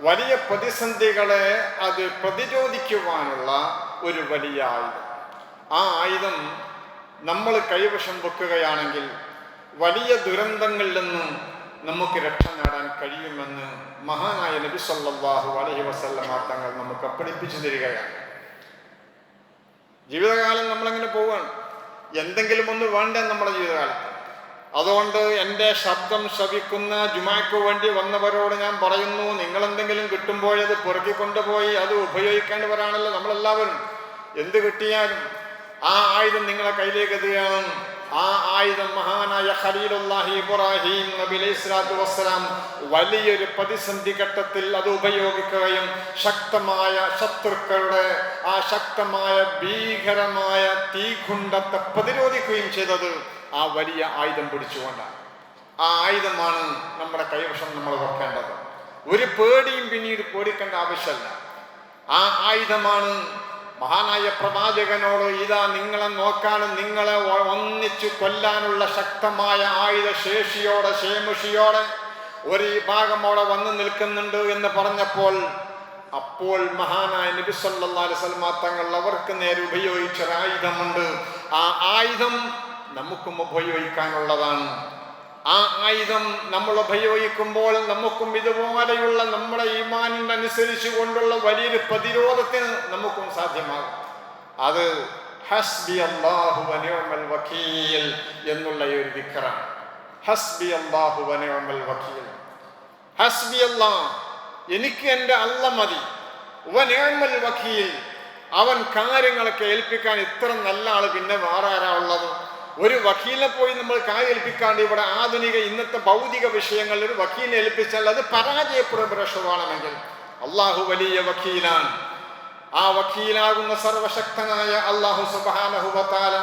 വലിയ പ്രതിസന്ധികളെ അത് പ്രതിരോധിക്കുവാനുള്ള ഒരു വലിയ ആയുധം. ആ ആയുധം നമ്മൾ കൈവശം വെക്കുകയാണെങ്കിൽ വലിയ ദുരന്തങ്ങളിൽ നിന്നും നമുക്ക് രക്ഷ നേടാൻ കഴിയുമെന്ന് മഹാനായ നബി സല്ലല്ലാഹു അലൈഹി വസല്ലമ തങ്ങൾ നമുക്ക് പഠിപ്പിച്ചു തരികയാണ്. ജീവിതകാലം നമ്മളങ്ങനെ പോവുകയാണ്, എന്തെങ്കിലും ഒന്ന് വേണ്ടേ നമ്മുടെ ജീവിതകാലത്ത്. അതുകൊണ്ട് എൻ്റെ ശബ്ദം ശ്രവിക്കുന്ന ജുമാക്ക് വേണ്ടി വന്നവരോട് ഞാൻ പറയുന്നു, നിങ്ങളെന്തെങ്കിലും കിട്ടുമ്പോഴത് പുറക്കിക്കൊണ്ടുപോയി അത് ഉപയോഗിക്കേണ്ടവരാണല്ലോ നമ്മളെല്ലാവരും. എന്ത് കിട്ടിയാലും ആ ആയുധം നിങ്ങളെ കയ്യിലേക്ക് എത്തുകയാണ്. ആ ആയുധം മഹാനായ ഖലീലുല്ലാഹി ഇബ്രാഹിം നബി അലൈഹി സ്വലാത്തു വസ്സലാം വലിയൊരു പ്രതിസന്ധി ഘട്ടത്തിൽ അത് ഉപയോഗിക്കുകയും ശക്തമായ ശത്രുക്കളുടെ ആ ശക്തമായ ഭീകരമായ തീകുണ്ടത്തെ പ്രതിരോധിക്കുകയും ചെയ്തത് ആ വലിയ ആയുധം പിടിച്ചുകൊണ്ടാണ്. ആ ആയുധമാണ് നമ്മുടെ കൈവശം നമ്മൾ വെക്കേണ്ടത്. ഒരു പേടിയും പിന്നീട് പേടിക്കേണ്ട ആവശ്യമില്ല. ആ ആയുധമാണ് മഹാനായ പ്രവാചകനോട് ഇതാ നിങ്ങളെ നോക്കാനും നിങ്ങളെ ഒന്നിച്ചു കൊല്ലാനുള്ള ശക്തമായ ആയുധ ശേഷിയോടെ ശേമുഷിയോടെ ഒരു ഭാഗം അവിടെ വന്നു നിൽക്കുന്നുണ്ട് എന്ന് പറഞ്ഞപ്പോൾ അപ്പോൾ മഹാനായ നബി സല്ലല്ലാഹു അലൈഹി വസല്ലം തങ്ങൾ അവർക്ക് നേരെ ഉപയോഗിച്ച ആയുധമുണ്ട്. ആ ആയുധം നമുക്കും ഉപയോഗിക്കാനുള്ളതാണ്. ആ ആയുധം നമ്മൾ ഉപയോഗിക്കുമ്പോൾ നമുക്കും ഇതുപോലെയുള്ള നമ്മുടെ ഈമാനിനനുസരിച്ച് കൊണ്ടുള്ള വലിയൊരു പ്രതിരോധത്തിന് നമുക്കും സാധ്യമാകും. അത് ഹസ്ബി അല്ലാഹു വ നിഅമൽ വകീൽ എന്നുള്ള ഒരു ദിക്റാണ്. ഹസ്ബി അല്ലാഹു വ നിഅമൽ വകീൽ. ഹസ്ബി അല്ലാഹ്, എനിക്ക് എൻ്റെ അല്ല മതി. വ നിഅമൽ വകീൽ, അവൻ കാര്യങ്ങളൊക്കെ ഏൽപ്പിക്കാൻ ഇത്ര നല്ല ആള് പിന്നെ വേറെ ആരാ ഉള്ളത്? ഒരു വക്കീലിനെ പോയി നമ്മൾ ഏൽപ്പിക്കാണ്ട് ഇവിടെ ആധുനിക ഇന്നത്തെ ഭൗതിക വിഷയങ്ങളിൽ ഒരു വക്കീലിനെ ഏൽപ്പിച്ചാൽ അത് പരാജയപ്പെടും. രക്ഷമാണെങ്കിൽ അള്ളാഹു വലിയ വക്കീലാണ്. ആ വക്കീലാകുന്ന സർവശക്തനായ അള്ളാഹു സുബ്ഹാനഹു വ തആല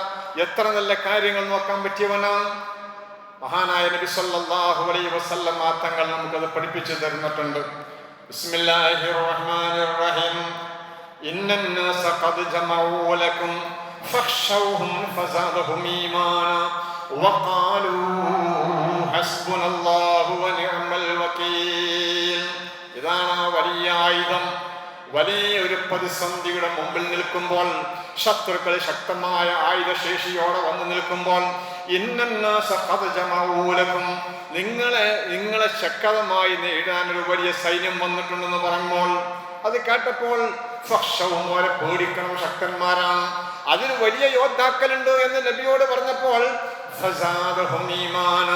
എത്ര നല്ല കാര്യങ്ങൾ നോക്കാൻ പറ്റിയവനാണ്. മഹാനായ നബി സല്ലല്ലാഹു അലൈഹി വസല്ലം തങ്ങൾ നമുക്കത് പഠിപ്പിച്ചു തരുന്നിട്ടുണ്ട്. ബിസ്മില്ലാഹിർ റഹ്മാനിർ റഹീം. ഇന്നന്നാസ ഖദ് ജമഉ ലക്കും فاخشوهم فزادهم إيمانا وقالوا حسبنا الله ونعم الوكيل. ഇതാണ് വലിയ ആയുധം. വലിയൊരു പ്രതിസന്ധിയുടെ മുമ്പിൽ നിൽക്കുമ്പോൾ, ശത്രുക്കൾ ശക്തമായ ആയുധശേഷിയോടെ വന്നു നിൽക്കുമ്പോൾ, ഇന്നന്നാസ ഖദ് ജമഉ ലക്കും, നിങ്ങളെ ശക്തമായി നേടാൻ ഒരു വലിയ സൈന്യം വന്നിട്ടുണ്ടെന്ന് പറയുമ്പോൾ അത് കേട്ടപ്പോൾ ഫഖ്ശൗഹും, അവരെ പേടിക്കണം, ശക്തന്മാരാണ്, അതിന് വലിയ യോദ്ധാക്കളുണ്ട് എന്ന് നബിയോട് പറഞ്ഞപ്പോൾ ഫസാദഹും ഈമാന,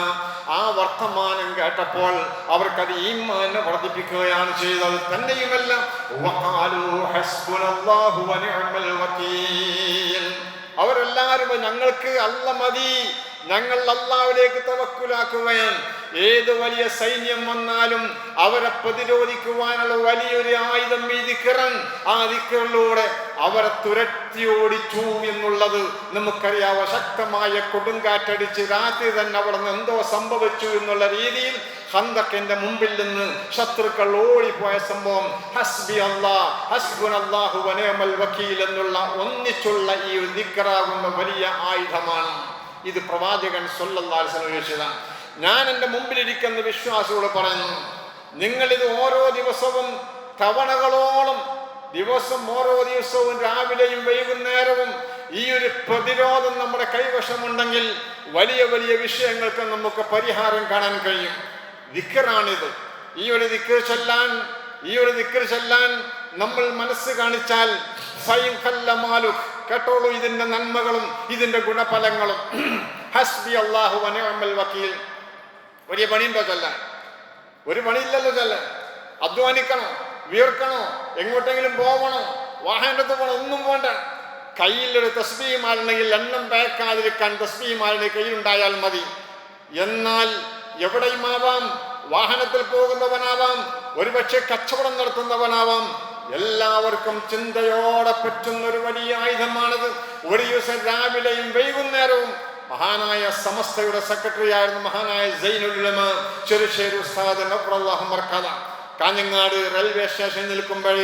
ആ വർത്തമാനം കേട്ടപ്പോൾ അവർക്കത് ഈമാനെ വർദ്ധിപ്പിക്കുകയാണ് ചെയ്തത്. തന്നെയുമല്ല വഖാലൂ ഹസ്ബുനല്ലാഹു വ നിഅമൽ വകീൽ, അവരെല്ലാവരും ഞങ്ങൾക്ക് അല്ല മതി, ഞങ്ങൾ അല്ലാഹുവിലേക്ക് തവക്കുലാക്കുകയാണ്. ഏത് വലിയ സൈന്യം വന്നാലും അവരെ പ്രതിരോധിക്കുവാനുള്ള വലിയൊരു ആയുധം ഈ ദിക്റാൻ. ആ ദിക്റിലൂടെ അവരെ തുരത്തി ഓടിച്ചു എന്നുള്ളത് നമുക്കറിയാവോ. ശക്തമായ കൊടുങ്കാറ്റടിച്ച് രാത്രി തന്നെ അവിടെ നിന്ന് എന്തോ സംഭവിച്ചു എന്നുള്ള രീതിയിൽ ഖന്തക്കിന്റെ മുമ്പിൽ നിന്ന് ശത്രുക്കൾ ഓടിപ്പോയ സംഭവം ഹസ്ബി അല്ലാഹ് ഹസ്ബുനല്ലാഹു വ നിഅമൽ വകീൽ എന്നുള്ള ഒന്നിച്ചുള്ള ഈ ദിക്റാകുന്ന വലിയ ആയുധമാണ്. ഇത് പ്രവാചകൻ സല്ലല്ലാഹു അലൈഹി വസല്ലം വിളിച്ചതാണ്. ഞാൻ എൻ്റെ മുമ്പിലിരിക്കുന്ന വിശ്വാസിയോട് പറയുന്നു, നിങ്ങളിത് ഓരോ ദിവസവും തവണകളോളം ഓരോ ദിവസവും രാവിലെയും വൈകുന്നേരവും ഈ ഒരു പ്രതിരോധം നമ്മുടെ കൈവശമുണ്ടെങ്കിൽ വലിയ വലിയ വിഷയങ്ങൾക്ക് നമുക്ക് പരിഹാരം കാണാൻ കഴിയും. ദിക്റാണിത്. ഈ ഒരു ദിക്ർ ചൊല്ലാൻ നമ്മൾ മനസ്സ് കാണിച്ചാൽ കേട്ടോളൂ ഇതിന്റെ നന്മകളും ഇതിന്റെ ഗുണഫലങ്ങളും. ഹസ്ബി അല്ലാഹു വ നിഅമൽ വകീൽ. വലിയ പണിയുണ്ടോ ചൊല്ലാൻ? ഒരു പണിയില്ലല്ലോ ചൊല്ലാൻ. അധ്വാനിക്കണോ, വിയർക്കണോ, എങ്ങോട്ടെങ്കിലും പോവണോ, വാഹനത്ത് പോകണം, ഒന്നും വേണ്ട. കയ്യിലൊരു തസ്ബീഹുമാണെങ്കിൽ എണ്ണം പേക്കാതിരിക്കാൻ തസ്ബീഹുമാരുടെ കയ്യിലുണ്ടായാൽ മതി. എന്നാൽ എവിടെയുമാവാം, വാഹനത്തിൽ പോകുന്നവനാവാം, ഒരുപക്ഷെ കച്ചവടം നടത്തുന്നവനാവാം, എല്ലാവർക്കും ചിന്തയോടെ പറ്റുന്ന ഒരു വലിയ ആയുധമാണത്. ഒരു ദിവസം രാവിലെയും വൈകുന്നേരവും മഹാനായ സമസ്തയുടെ സെക്രട്ടറി ആയിരുന്ന മഹാനായ സൈനുൽ ഉലമ ചെറുശ്ശേരി ഉസ്താദ് നബ്റല്ലാഹു മർക്കദ കാഞ്ഞങ്ങാട് റെയിൽവേ സ്റ്റേഷനിൽ നിൽക്കുമ്പോൾ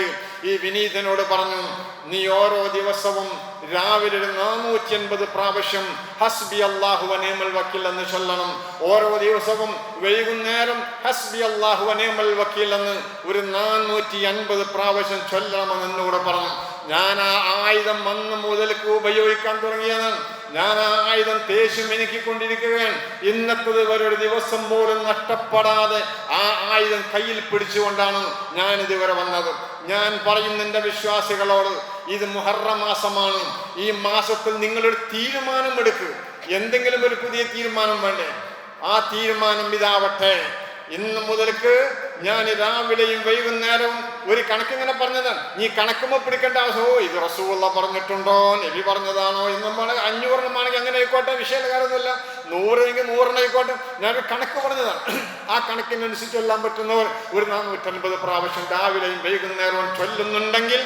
ഈ വിനീതനോട് പറഞ്ഞു, നീ ഓരോ ദിവസവും രാവിലെ ഒരു 450 പ്രാവശ്യം ഹസ്ബി അല്ലാഹു വ നിഅമൽ വക്കീൽ എന്ന് ചൊല്ലണം. ഓരോ ദിവസവും വൈകുന്നേരം ഹസ്ബി അല്ലാഹു വ നിഅമൽ വക്കീൽ എന്ന് ഒരു 450 പ്രാവശ്യം ചൊല്ലണമെന്ന് എന്നോട് പറഞ്ഞു. ഞാൻ ആ ആയുധം അന്ന് മുതൽക്ക് ഉപയോഗിക്കാൻ തുടങ്ങിയതാണ്. ഞാൻ ആ ആയുധം തേശം എനിക്കൊണ്ടിരിക്കുകയാണ്. ഇന്നത്തത് വരെ ഒരു ദിവസം പോലും നഷ്ടപ്പെടാതെ ആ ആയുധം കയ്യിൽ പിടിച്ചുകൊണ്ടാണ് ഞാൻ ഇതുവരെ വന്നത്. ഞാൻ പറയുന്ന എൻ്റെ വിശ്വാസികളോട്, ഇത് മുഹറം മാസമാണ്. ഈ മാസത്തിൽ നിങ്ങളൊരു തീരുമാനം എടുക്കുക. എന്തെങ്കിലും ഒരു പുതിയ തീരുമാനം വേണ്ടേ? ആ തീരുമാനം ഇതാവട്ടെ. ഇന്ന് മുതൽക്ക് ഞാൻ രാവിലെയും വൈകുന്നേരവും ഒരു കണക്കിങ്ങനെ പറഞ്ഞതാണ്. നീ കണക്കുമ്പോൾ പിടിക്കേണ്ട ആവശ്യമോ, ഇത് റസൂലുള്ള പറഞ്ഞിട്ടുണ്ടോ, നബി പറഞ്ഞതാണോ എന്നും 500 ആണെങ്കിൽ അങ്ങനെ ആയിക്കോട്ടെ, വിഷയകാരമൊന്നുമില്ല. 100 എങ്കിൽ 100 ആയിക്കോട്ടെ. ഞാനൊരു കണക്ക് പറഞ്ഞതാണ്. ആ കണക്കിനനുസരിച്ച് ചൊല്ലാൻ പറ്റുന്നവർ ഒരു 450 പ്രാവശ്യം രാവിലെയും വൈകുന്നേരവും ചൊല്ലുന്നുണ്ടെങ്കിൽ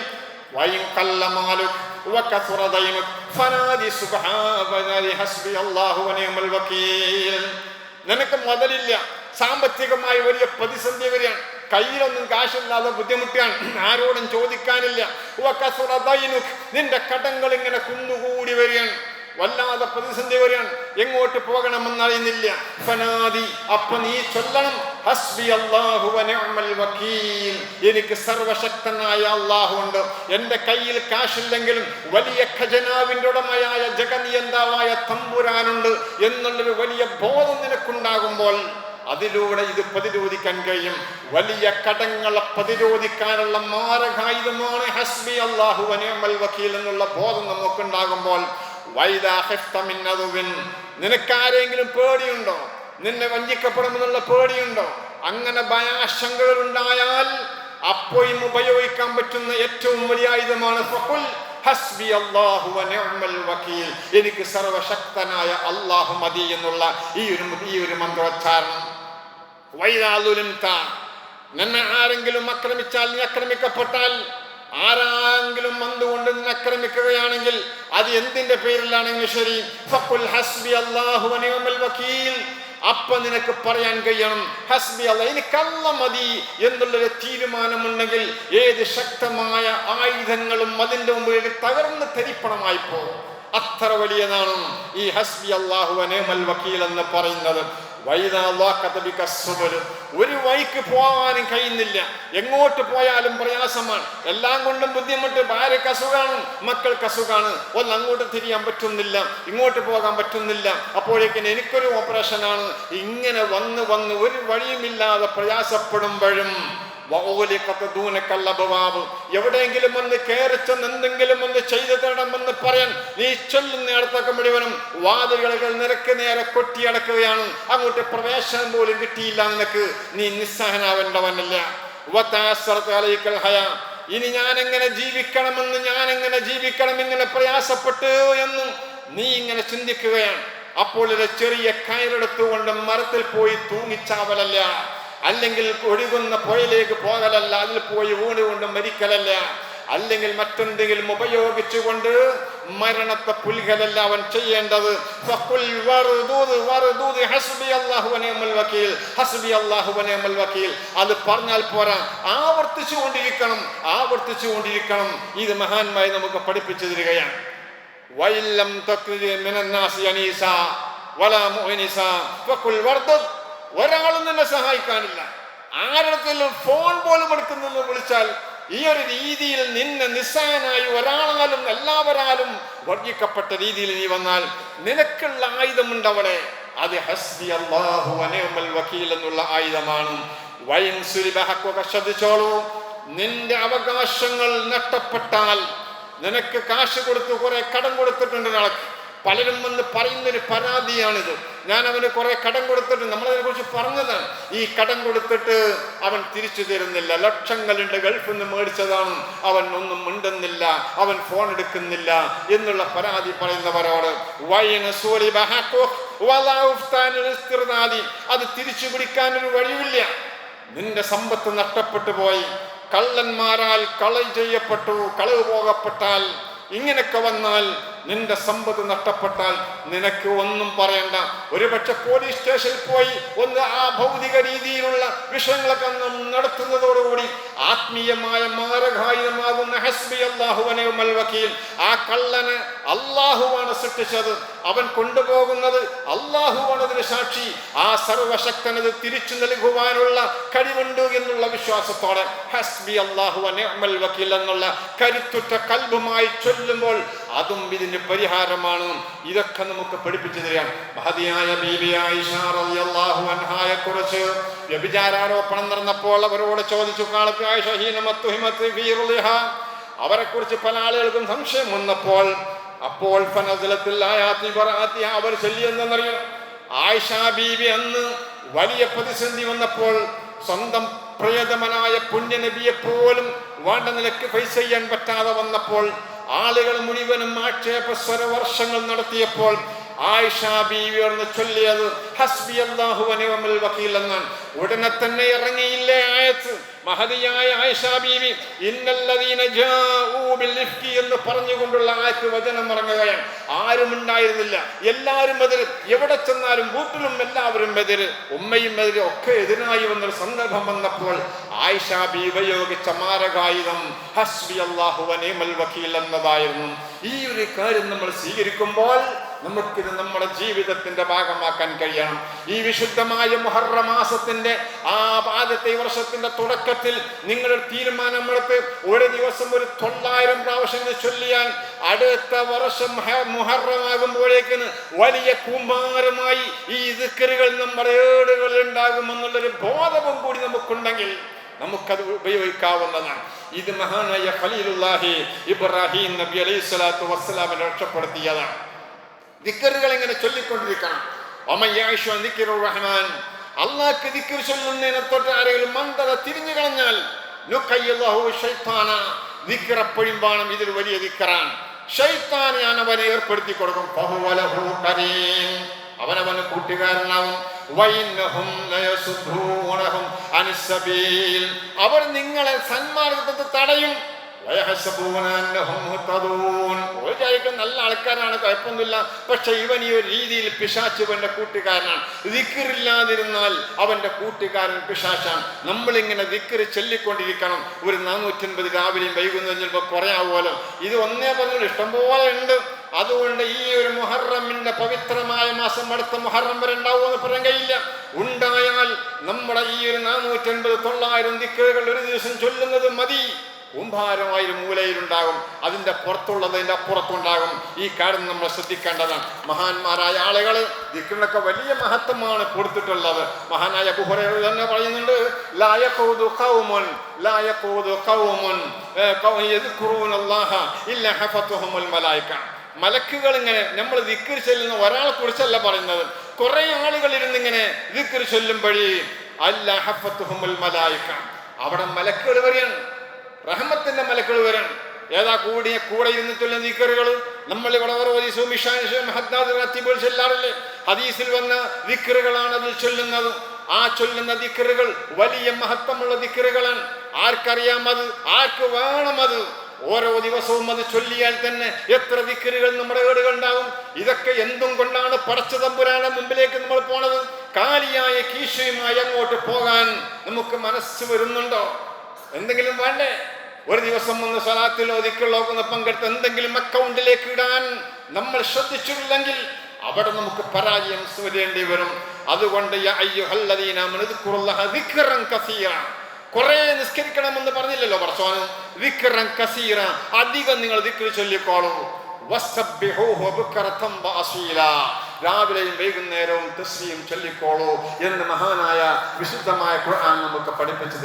നിനക്ക് മുതലില്ല, സാമ്പത്തികമായി വലിയ പ്രതിസന്ധി വരികയാണ്, കയ്യിലൊന്നും കാശില്ലാതെ ബുദ്ധിമുട്ടാണ്, ആരോടും ചോദിക്കാനില്ല, നിന്റെ കടങ്ങൾ ഇങ്ങനെ കുന്നുകൂടി വരികയാണ്, വല്ലാതെ പ്രതിസന്ധി വരികയാണ്, എങ്ങോട്ട് പോകണമെന്ന് അറിയുന്നില്ല. ഫനാദി, അപ്പൊ നീ ചൊല്ലണം, ഹസ്ബി അല്ലാഹു വ നിഅമൽ വക്കീൽ. എനിക്ക് സർവശക്തനായ അല്ലാഹു ഉണ്ട്. എന്റെ കയ്യിൽ കാശില്ലെങ്കിലും വലിയ ഖജനാവിന്റെ ഉടമയായ ജഗനിയന്താവായ തമ്പുരാനുണ്ട് എന്നുള്ളൊരു വലിയ ബോധം നിനക്കുണ്ടാകുമ്പോൾ അതിലൂടെ ഇത് പ്രതിരോധിക്കാൻ കഴിയും. വലിയ കടങ്ങളെ പ്രതിരോധിക്കാനുള്ള മാരകായുധമാണ് ഹസ്ബി അല്ലാഹു വ നിഅമൽ വക്കീൽ എന്നുള്ള ബോധം നമുക്കുണ്ടാകുമ്പോൾ, നിനക്കാരെങ്കിലും പേടിയുണ്ടോ? നിന്നെ വഞ്ചിക്കപ്പെടുമെന്നുള്ള പേടിയുണ്ടോ? അങ്ങനെ ഭയാശങ്കകൾ ഉണ്ടായാൽ അപ്പോഴും ഉപയോഗിക്കാൻ പറ്റുന്ന ഏറ്റവും വലിയ ആയുധമാണ് ഫഖുൽ ഹസ്ബി അല്ലാഹു വ നിഅമൽ വക്കീൽ. എനിക്ക് സർവശക്തനായ അല്ലാഹു മതി എന്നുള്ള ഈ ഒരു മന്ത്രോച്ചാരണം. നിന്നെ ആരെങ്കിലും ആക്രമിച്ചാൽ, നീ ആക്രമിക്കപ്പെട്ടാൽ, ആരെങ്കിലും വന്നുകൊണ്ട് നിന്നെ ആക്രമിക്കുകയാണെങ്കിൽ, അത് എന്തിന്റെ പേരിലാണെങ്കിലും ശരി, ഫഖുൽ ഹസ്ബി അല്ലാഹു വ നിഅമൽ വക്കീൽ. അപ്പൊ നിനക്ക് പറയാൻ കഴിയണം, ഹസ്ബി അല്ലാഹ്, എനിക്കല്ല മതി എന്നുള്ളൊരു തീരുമാനമുണ്ടെങ്കിൽ ഏത് ശക്തമായ ആയുധങ്ങളും അതിന്റെ മുമ്പിൽ തകർന്ന് തരിപ്പണമായി പോകും. അത്ര വലിയതാണ് ഈ ഹസ്ബി അല്ലാഹു വ നിഅമൽ വക്കീൽ എന്ന് പറയുന്നത്. ഒരു വഴിക്ക് പോകാനും കഴിയുന്നില്ല, എങ്ങോട്ട് പോയാലും പ്രയാസമാണ്, എല്ലാം കൊണ്ടും ബുദ്ധിമുട്ട്. ഭാര്യക്ക് അസുഖമാണ്, മക്കൾക്ക് അസുഖമാണ്, ഒന്ന് അങ്ങോട്ട് തിരിയാൻ പറ്റുന്നില്ല, ഇങ്ങോട്ട് പോകാൻ പറ്റുന്നില്ല. അപ്പോഴേക്കും എനിക്കൊരു ഓപ്പറേഷനാണ്. ഇങ്ങനെ വന്ന് വന്ന് ഒരു വഴിയുമില്ലാതെ പ്രയാസപ്പെടുമ്പോഴും എവിടെയെങ്കിലും ഒന്ന് കയറി ചെന്ന് എന്തെങ്കിലും ഒന്ന് ചെയ്തു തരണമെന്ന് പറയാൻ നീ ചൊല്ലുന്ന അടുത്തൊക്കെ മുഴുവനും വാതിലുകൾ നിനക്ക് നേരെ കൊട്ടിയടക്കുകയാണ്. അങ്ങോട്ട് പ്രവേശനം പോലും കിട്ടിയില്ല നിനക്ക്. നീ നിസ്സഹനാവേണ്ടവനല്ല. ഇനി ഞാൻ എങ്ങനെ ജീവിക്കണമെന്ന്, ഞാൻ എങ്ങനെ ജീവിക്കണം, ഇങ്ങനെ പ്രയാസപ്പെട്ടു എന്ന് നീ ഇങ്ങനെ ചിന്തിക്കുകയാണ്. അപ്പോൾ ഒരു ചെറിയ കയറെടുത്തുകൊണ്ട് മരത്തിൽ പോയി തൂങ്ങിച്ചാവലല്ല, അല്ലെങ്കിൽ ഒഴുകുന്ന പുഴയിലേക്ക് പോകലല്ല, അതിൽ പോയി വീണുകൊണ്ട് മരിക്കലല്ല, അല്ലെങ്കിൽ മറ്റെന്തെങ്കിലും ഉപയോഗിച്ചുകൊണ്ട് മരണത്തെ പുൽകലല്ല അവൻ ചെയ്യേണ്ടത്. അത് പറഞ്ഞാൽ പോരാ, ആവർത്തിച്ചു കൊണ്ടിരിക്കണം. ഇത് മഹാന്മാരെ നമുക്ക് പഠിപ്പിച്ചു തരികയാണ്. ഒരാളും നിന്നെ സഹായിക്കാനില്ല, ആരുടെയും ഫോൺ പോലും എടുക്കുന്നെന്ന് വിളിച്ചാൽ ഈ ഒരു രീതിയിൽ നിന്നെ നിസ്സഹായനായി ഒരാളാലും എല്ലാവരാലും വർഗിക്കപ്പെട്ട രീതിയിൽ നീ വന്നാൽ നിനക്കുള്ള ആയുധമുണ്ട് അവിടെ. അത് ഹസ്ബി അല്ലാഹു വ നിഅമൽ വക്കീൽ എന്നുള്ള ആയുധമാണ്. ശ്രദ്ധിച്ചോളൂ, നിന്റെ അവകാശങ്ങൾ നഷ്ടപ്പെട്ടാൽ, നിനക്ക് കാശ് കൊടുത്ത് കുറെ കടം കൊടുത്തിട്ടുണ്ട് ഒരാൾക്ക്, പലരും വന്ന് പറയുന്നൊരു പരാതിയാണിത്. ഞാൻ അവന് കുറെ കടം കൊടുത്തിട്ട്, നമ്മളതിനെ കുറിച്ച് പറഞ്ഞതാണ്, ഈ കടം കൊടുത്തിട്ട് അവൻ തിരിച്ചു തരുന്നില്ല, ലക്ഷങ്ങളുണ്ട്, ഗൾഫിൽ നിന്ന് മേടിച്ചതാണ്, അവൻ ഒന്നും മിണ്ടുന്നില്ല, അവൻ ഫോൺ എടുക്കുന്നില്ല എന്നുള്ള പരാതി പറയുന്നവരോട് അത് തിരിച്ചു പിടിക്കാനൊരു വഴിയില്ല. നിന്റെ സമ്പത്ത് നഷ്ടപ്പെട്ടു പോയി, കള്ളന്മാരാൽ കളവ് ചെയ്യപ്പെട്ടു, കളവ് പോകപ്പെട്ടാൽ, ഇങ്ങനെയൊക്കെ വന്നാൽ നിന്റെ സമ്പത്ത് നഷ്ടപ്പെട്ടാൽ നിനക്ക് ഒന്നും പറയണ്ട. ഒരുപക്ഷെ പോലീസ് സ്റ്റേഷനിൽ പോയി ഒന്ന് ആ ഭൗതിക രീതിയിലുള്ള വിഷയങ്ങളൊക്കെ നടത്തുന്നതോടുകൂടി ആത്മീയമായ മാരകായുധമാകുന്ന ഹസ്ബി അല്ലാഹു വ നിഅ്മൽ വകീൽ, ആ കള്ളന് അള്ളാഹുവാണ് സൃഷ്ടിച്ചത്, അവൻ കൊണ്ടുപോകുന്നത് അള്ളാഹുവാണ് അതിന് സാക്ഷി, ആ സർവശക്തനത് തിരിച്ചു നൽകുവാനുള്ള കഴിവുണ്ട് എന്നുള്ള വിശ്വാസത്തോടെ ഹസ്ബി അല്ലാഹു വ നിഅ്മൽ വകീൽ എന്നുള്ള കരുത്തുറ്റ കൽബുമായി ചൊല്ലുമ്പോൾ അതും ഇതിന് പരിഹാരമാണ്. ഇതൊക്കെ നമുക്ക് പഠിപ്പിച്ചു തരാം. മഹദിയായ ബീബി ആയിഷ റളിയല്ലാഹു അൻഹായെ കുറിച്ച് വ്യഭിചാരോപണം നടന്നപ്പോൾ അവരോട് ചോദിച്ചു, അവരെ കുറിച്ച് പല ആളുകൾക്കും സംശയം വന്നപ്പോൾ അപ്പോൾ അവർ ചൊല്ലിയെന്നറിയാം. ആയിഷ ബീബി അന്ന് വലിയ പ്രതിസന്ധി വന്നപ്പോൾ സ്വന്തം പ്രിയതമനായ പുണ്യനബിയെ പോലും വേണ്ട നിലക്ക് ഫേസ് ചെയ്യാൻ പറ്റാതെ വന്നപ്പോൾ ആളുകൾ മുഴുവനും ആക്ഷേപസ്വര വർഷങ്ങൾ നടത്തിയപ്പോൾ ആയിഷ ബീവി എന്ന് ചൊല്ലിയത് ഹസ്ബി അല്ലാഹു വ നിഅ്മൽ വകീൽ എന്നാണ്. ഉടനെ തന്നെ ഇറങ്ങിയില്ലേ ആയത്ത്. മഹദിയായ ആയിഷ ബീവി ഇന്നല്ലദീന ജാഊ ബിൽ ഇഫ്കി എന്ന് പറഞ്ഞുകൊണ്ടുള്ള ആയത്ത് വചനം ഇറങ്ങുകയാണ്. ആരും ഉണ്ടായിരുന്നില്ല, എല്ലാവരും എതിര്, എവിടെ ചെന്നാലും വീട്ടിലും എല്ലാവരും എതിര്, ഉമ്മയും എതിര്, ഒക്കെ എതിരായി വന്നൊരു സന്ദർഭം വന്നപ്പോൾ ആയിഷ ബീവി ഉപയോഗിച്ച മാരകായുധം ഹസ്ബി അല്ലാഹു വ നിഅ്മൽ വകീൽ എന്നതായിരുന്നു. ഈ ഒരു കാര്യം നമ്മൾ സ്വീകരിക്കുമ്പോൾ നമുക്കിത് നമ്മുടെ ജീവിതത്തിന്റെ ഭാഗമാക്കാൻ കഴിയണം. ഈ വിശുദ്ധമായ മുഹറം മാസത്തിന്റെ ആ ആദ്യത്തെ വർഷത്തിന്റെ തുടക്കത്തിൽ നിങ്ങളൊരു തീരുമാനമെടുത്ത് ഒരു ദിവസം ഒരു 900 പ്രാവശ്യം ചൊല്ലിയാൽ അടുത്ത വർഷം മുഹറമാകുമ്പോഴേക്കിന് വലിയ കൂമ്പാരമായി ഈ ദിക്റുകൾ നമ്മുടെ ഏടുകളിൽ ഉണ്ടാകുമെന്നുള്ളൊരു ബോധവും കൂടി നമുക്കുണ്ടെങ്കിൽ നമുക്കത് ഉപയോഗിക്കാവുന്നതാണ്. ഇത് മഹാനായ ഖലീലുല്ലാഹി ഇബ്രാഹിം നബി അലൈഹി സ്വലാത്തു വസ്സലാമിനെ രക്ഷപ്പെടുത്തിയതാണ്. ദിക്റുകൾ ഇങ്ങനെ ചൊല്ലിക്കൊണ്ടിരിക്കണം. റഹ്മാൻ, അള്ളാഹ്ക്ക് ദിക്ർ ചൊല്ലുന്നതിനെ തൊട്ട് ആരെങ്കിലും മന്ദത തിരിഞ്ഞു കളഞ്ഞാൽ ദിക്ർ എപ്പോഴും വേണം. ഇതൊരു വലിയ ദിക്റാണ്. ശൈത്താൻ ഞാൻ അവനെ ഏർപ്പെടുത്തി കൊടുക്കും. അവനവന് കൂട്ടുകാരനാവും. അവർ നിങ്ങളെ സന്മാർഗത്തെ തടയും. നല്ല ആൾക്കാരാണ്, കുഴപ്പമൊന്നുമില്ല. പക്ഷെ ഇവൻ ഈ ഒരു രീതിയിൽ പിശാച് ഇവന്റെ കൂട്ടുകാരനാണ്. ദിക്റില്ലാതിരുന്നാൽ അവന്റെ കൂട്ടുകാരൻ പിശാചാണ്. നമ്മളിങ്ങനെ ദിക്ർ ചൊല്ലിക്കൊണ്ടിരിക്കണം. ഒരു 450 രാവിലെയും വൈകുന്നേരം ചിലപ്പോൾ കുറയാവുമല്ലോ. ഇത് ഒന്നേ പറഞ്ഞുള്ളൂ, ഇഷ്ടംപോലെ ഉണ്ട്. അതുകൊണ്ട് ഈ ഒരു മുഹറമിന്റെ പവിത്രമായ മാസം അടുത്ത മുഹറം വരെ ഉണ്ടാവുമെന്ന് പറയാൻ കഴിയില്ല. ഉണ്ടായാൽ നമ്മുടെ ഈ ഒരു 450-900 ദിക്റുകൾ ഒരു ദിവസം ചൊല്ലുന്നത് മതി. കൂമ്പാരമായ മൂലയിലുണ്ടാകും, അതിന്റെ പുറത്തുള്ളതിന്റെ അപ്പുറത്തുണ്ടാകും. ഈ കാര്യം നമ്മൾ ശ്രദ്ധിക്കേണ്ടതാണ്. മഹാന്മാരായ ആളുകൾ ദിക്റിനൊക്കെ വലിയ മഹത്വമാണ് കൊടുത്തിട്ടുള്ളത്. മഹാനായ അബൂ ഹുറൈറ തന്നെ പറയുന്നുണ്ട്, ലാ യഖൂദു ഖൗമുൻ ലാ യഖൂദു ഖൗമുൻ യദ്കുറൂനല്ലാഹ ഇല്ലാ ഹഫത്തുഹുൽ മലായിക. മലക്കുകൾ ഇങ്ങനെ നമ്മൾ ദിക്ർ ചൊല്ലുന്ന ഒരാളെ കുറിച്ചല്ല പറയുന്നത്, കുറെ ആളുകൾ ഇരുന്നിങ്ങനെ ദിക്ർ ചൊല്ലുമ്പോഴേ അല്ലാ ഹഫത്തുഹുൽ മലായിക, അവിടെ മലക്കുകൾ വരികയാണ്, റഹ്മത്തിന്റെ മലക്കുകൾ വരാൻ. ഏതാ കൂടെ ഇരുന്ന് ചൊല്ലുന്ന ദിക്റുകൾ നമ്മൾ ഇവിടെ ഓരോ ദിവസവും ചെല്ലാറില്ലേ? ഹദീസിൽ വന്ന ദിക്റുകളാണ് അതിൽ ചൊല്ലുന്നത്. ആ ചൊല്ലുന്ന ദിക്റുകൾ വലിയ മഹത്വമുള്ള ദിക്റുകളാണ്. ആർക്കറിയാം അത്? ആർക്ക് വേണം അത്? ഓരോ ദിവസവും അത് ചൊല്ലിയാൽ തന്നെ എത്ര ദിക്റുകൾ നമ്മുടെ ഏടുകൾ ഉണ്ടാവും. ഇതൊക്കെ എന്തും കൊണ്ടാണ് പടച്ച തമ്പുരാന്റെ മുമ്പിലേക്ക് നമ്മൾ പോണത്? കാലിയായ കീശയുമായി അങ്ങോട്ട് പോകാൻ നമുക്ക് മനസ്സ് വരുന്നുണ്ടോ? എന്തെങ്കിലും വേണ്ടേ? ഒരു ദിവസം ഒന്ന് സ്വലാത്തിലോ ദിക്റിലോ ഒന്ന് പങ്കെടുത്ത് എന്തെങ്കിലും അക്കൗണ്ടിലേക്ക് ഇടാൻ നമ്മൾ ശ്രദ്ധിച്ചില്ലെങ്കിൽ അവിടെ നമുക്ക് പരാജയം വരേണ്ടി വരും. അതുകൊണ്ട് കുറെ നിസ്കരിക്കണമെന്ന് പറഞ്ഞില്ലല്ലോ പടച്ചോൻ? ദിക്റൻ കസീറ, അധികം നിങ്ങൾ ദിക്ർ ചൊല്ലിക്കോളൂ. രാവിലെയും വൈകുന്നേരവും തസ്ബീഹും ചൊല്ലിക്കോളൂ എന്ന് മഹാനായ വിശുദ്ധമായ ഖുർആൻ നമുക്ക് പഠിപ്പിച്ചത്.